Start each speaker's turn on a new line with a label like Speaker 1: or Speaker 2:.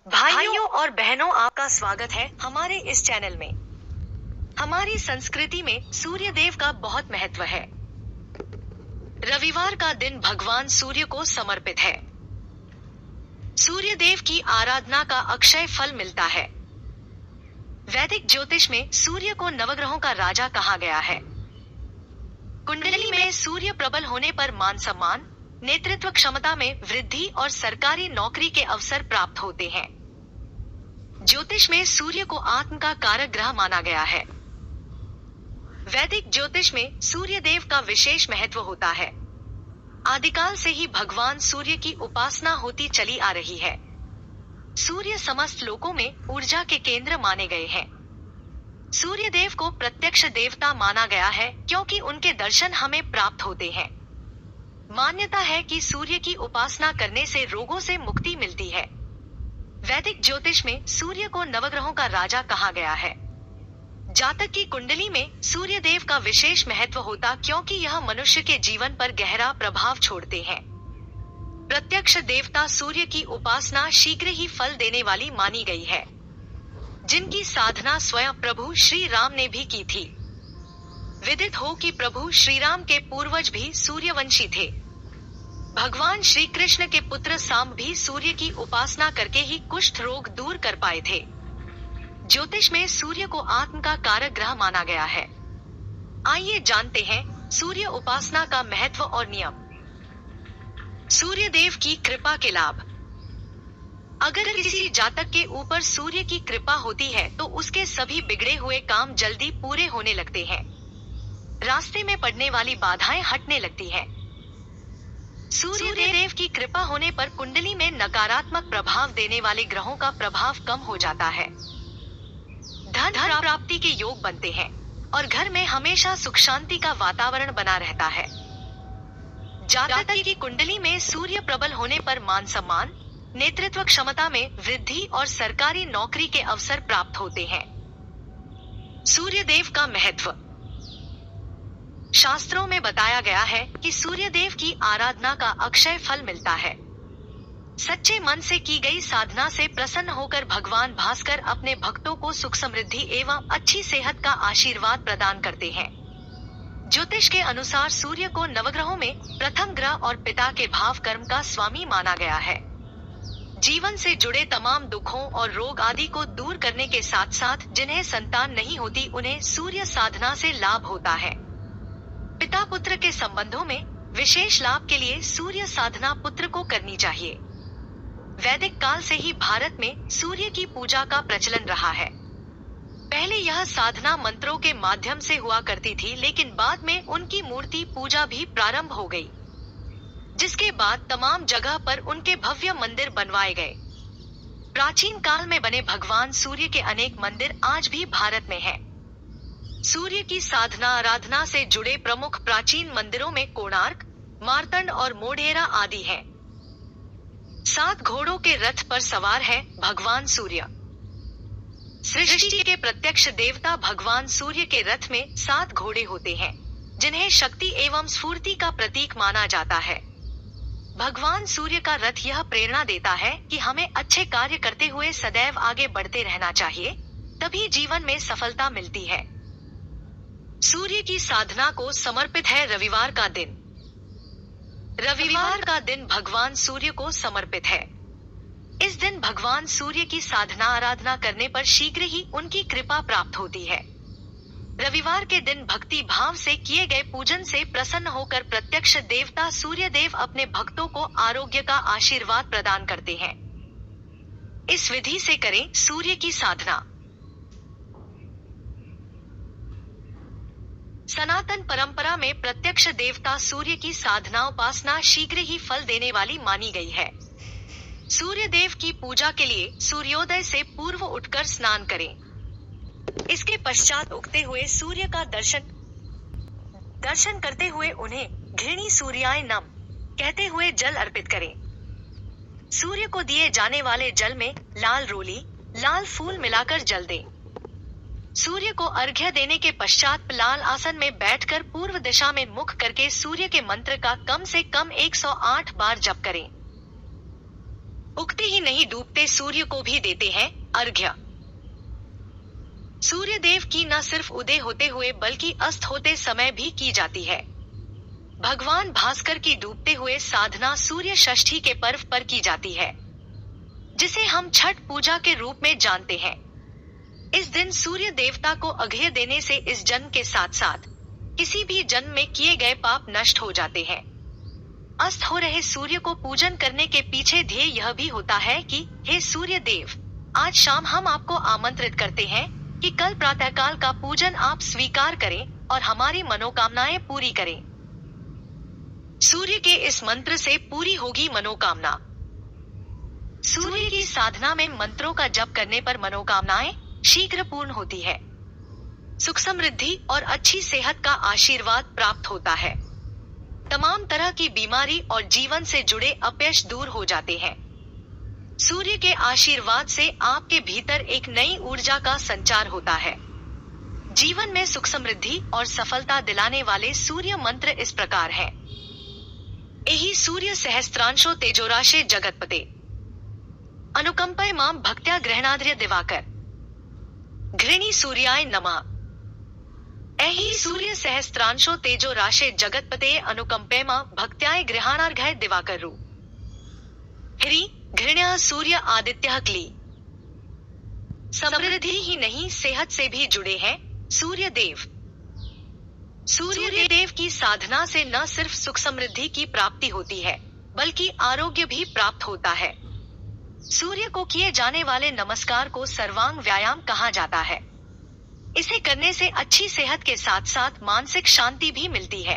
Speaker 1: भाइयों और बहनों, आपका स्वागत है हमारे इस चैनल में। हमारी संस्कृति में सूर्य देव का बहुत महत्व है। रविवार का दिन भगवान सूर्य को समर्पित है। सूर्य देव की आराधना का अक्षय फल मिलता है। वैदिक ज्योतिष में सूर्य को नवग्रहों का राजा कहा गया है। कुंडली में सूर्य प्रबल होने पर मान सम्मान, नेतृत्व क्षमता में वृद्धि और सरकारी नौकरी के अवसर प्राप्त होते हैं। ज्योतिष में सूर्य को आत्म का कारक ग्रह माना गया है। वैदिक ज्योतिष में सूर्य देव का विशेष महत्व होता है। आदिकाल से ही भगवान सूर्य की उपासना होती चली आ रही है। सूर्य समस्त लोकों में ऊर्जा के केंद्र माने गए हैं। सूर्य देव को प्रत्यक्ष देवता माना गया है क्योंकि उनके दर्शन हमें प्राप्त होते हैं। मान्यता है कि सूर्य की उपासना करने से रोगों से मुक्ति मिलती है। वैदिक ज्योतिष में सूर्य को नवग्रहों का राजा कहा गया है। जातक की कुंडली में सूर्य देव का विशेष महत्व होता क्योंकि यह मनुष्य के जीवन पर गहरा प्रभाव छोड़ते हैं। प्रत्यक्ष देवता सूर्य की उपासना शीघ्र ही फल देने वाली मानी गई है, जिनकी साधना स्वयं प्रभु श्री राम ने भी की थी। विदित हो कि प्रभु श्री राम के पूर्वज भी सूर्यवंशी थे। भगवान श्री कृष्ण के पुत्र सांब भी सूर्य की उपासना करके ही कुष्ठ रोग दूर कर पाए थे। ज्योतिष में सूर्य को आत्म का कारक ग्रह माना गया है। आइए जानते हैं सूर्य उपासना का महत्व और नियम। सूर्य देव की कृपा के लाभ। अगर किसी जातक के ऊपर सूर्य की कृपा होती है तो उसके सभी बिगड़े हुए काम जल्दी पूरे होने लगते हैं। रास्ते में पड़ने वाली बाधाएं हटने लगती हैं। सूर्य देव की कृपा होने पर कुंडली में नकारात्मक प्रभाव देने वाले ग्रहों का प्रभाव कम हो जाता है। धन प्राप्ति के योग बनते हैं और घर में हमेशा सुख शांति का वातावरण बना रहता है। जातक की कुंडली में सूर्य प्रबल होने पर मान सम्मान, नेतृत्व क्षमता में वृद्धि और सरकारी नौकरी के अवसर प्राप्त होते हैं। सूर्य देव का महत्व। शास्त्रों में बताया गया है कि सूर्य देव की आराधना का अक्षय फल मिलता है। सच्चे मन से की गई साधना से प्रसन्न होकर भगवान भास्कर अपने भक्तों को सुख समृद्धि एवं अच्छी सेहत का आशीर्वाद प्रदान करते हैं। ज्योतिष के अनुसार सूर्य को नवग्रहों में प्रथम ग्रह और पिता के भाव कर्म का स्वामी माना गया है। जीवन से जुड़े तमाम दुखों और रोग आदि को दूर करने के साथ साथ जिन्हें संतान नहीं होती उन्हें सूर्य साधना से लाभ होता है। पिता पुत्र के संबंधों में विशेष लाभ के लिए सूर्य साधना पुत्र को करनी चाहिए। वैदिक काल से ही भारत में सूर्य की पूजा का प्रचलन रहा है। पहले यह साधना मंत्रों के माध्यम से हुआ करती थी, लेकिन बाद में उनकी मूर्ति पूजा भी प्रारंभ हो गई, जिसके बाद तमाम जगह पर उनके भव्य मंदिर बनवाए गए। प्राचीन काल में बने भगवान सूर्य के अनेक मंदिर आज भी भारत में हैं। सूर्य की साधना आराधना से जुड़े प्रमुख प्राचीन मंदिरों में कोणार्क, मार्तंड और मोढेरा आदि हैं। 7 घोड़ों के रथ पर सवार है भगवान सूर्य। सृष्टि के प्रत्यक्ष देवता भगवान सूर्य के रथ में 7 घोड़े होते हैं, जिन्हें शक्ति एवं स्फूर्ति का प्रतीक माना जाता है। भगवान सूर्य का रथ यह प्रेरणा देता है कि हमें अच्छे कार्य करते हुए सदैव आगे बढ़ते रहना चाहिए, तभी जीवन में सफलता मिलती है। सूर्य की साधना को समर्पित है रविवार का दिन। रविवार का दिन भगवान सूर्य को समर्पित है। इस दिन भगवान सूर्य की साधना आराधना करने पर शीघ्र ही उनकी कृपा प्राप्त होती है। रविवार के दिन भक्ति भाव से किए गए पूजन से प्रसन्न होकर प्रत्यक्ष देवता सूर्य देव अपने भक्तों को आरोग्य का आशीर्वाद प्रदान करते हैं। इस विधि से करें सूर्य की साधना। सनातन परंपरा में प्रत्यक्ष देवता सूर्य की साधना उपासना शीघ्र ही फल देने वाली मानी गई है। सूर्य देव की पूजा के लिए सूर्योदय से पूर्व उठकर स्नान करें। इसके पश्चात उगते हुए सूर्य का दर्शन करते हुए उन्हें घृणी सूर्याय नम कहते हुए जल अर्पित करें। सूर्य को दिए जाने वाले जल में लाल रोली, लाल फूल मिलाकर जल दें। सूर्य को अर्घ्य देने के पश्चात लाल आसन में बैठकर पूर्व दिशा में मुख करके सूर्य के मंत्र का कम से कम 108 बार जप करें। उगते ही नहीं डूबते सूर्य को भी देते हैं अर्घ्य। सूर्य देव की न सिर्फ उदय होते हुए बल्कि अस्त होते समय भी की जाती है। भगवान भास्कर की डूबते हुए साधना सूर्य षष्ठी के पर्व पर की जाती है, जिसे हम छठ पूजा के रूप में जानते हैं। इस दिन सूर्य देवता को अर्घ्य देने से इस जन्म के साथ साथ किसी भी जन्म में किए गए पाप नष्ट हो जाते हैं। अस्त हो रहे सूर्य को पूजन करने के पीछे ध्येय यह भी होता है कि हे सूर्य देव, आज शाम हम आपको आमंत्रित करते हैं कि कल प्रातःकाल का पूजन आप स्वीकार करें और हमारी मनोकामनाएं पूरी करें। सूर्य के इस मंत्र से पूरी होगी मनोकामना। सूर्य की साधना में मंत्रों का जप करने पर मनोकामनाएं शीघ्र पूर्ण होती है। सुख समृद्धि और अच्छी सेहत का आशीर्वाद प्राप्त होता है। तमाम तरह की बीमारी और जीवन से जुड़े अपयश दूर हो जाते हैं। सूर्य के आशीर्वाद से आपके भीतर एक नई ऊर्जा का संचार होता है। जीवन में सुख समृद्धि और सफलता दिलाने वाले सूर्य मंत्र इस प्रकार हैं। एहि सूर्य सहस्त्रांशो तेजोराशे जगतपते अनुकंपय माम भक्त्या ग्रहणाद्र्य दिवाकर घृणी सूर्याय नमः। एहि सूर्य सहस्त्रांशो तेजो राशे जगतपते अनुकंपे मां भक्त्याय गृहाणार्घ्य दिवाकरु ह्री घृण्य सूर्य आदित्य क्ली। समृद्धि ही नहीं सेहत से भी जुड़े हैं सूर्य देव। सूर्य देव की साधना से न सिर्फ सुख समृद्धि की प्राप्ति होती है बल्कि आरोग्य भी प्राप्त होता है। सूर्य को किए जाने वाले नमस्कार को सर्वांग व्यायाम कहा जाता है। इसे करने से अच्छी सेहत के साथ साथ मानसिक शांति भी मिलती है।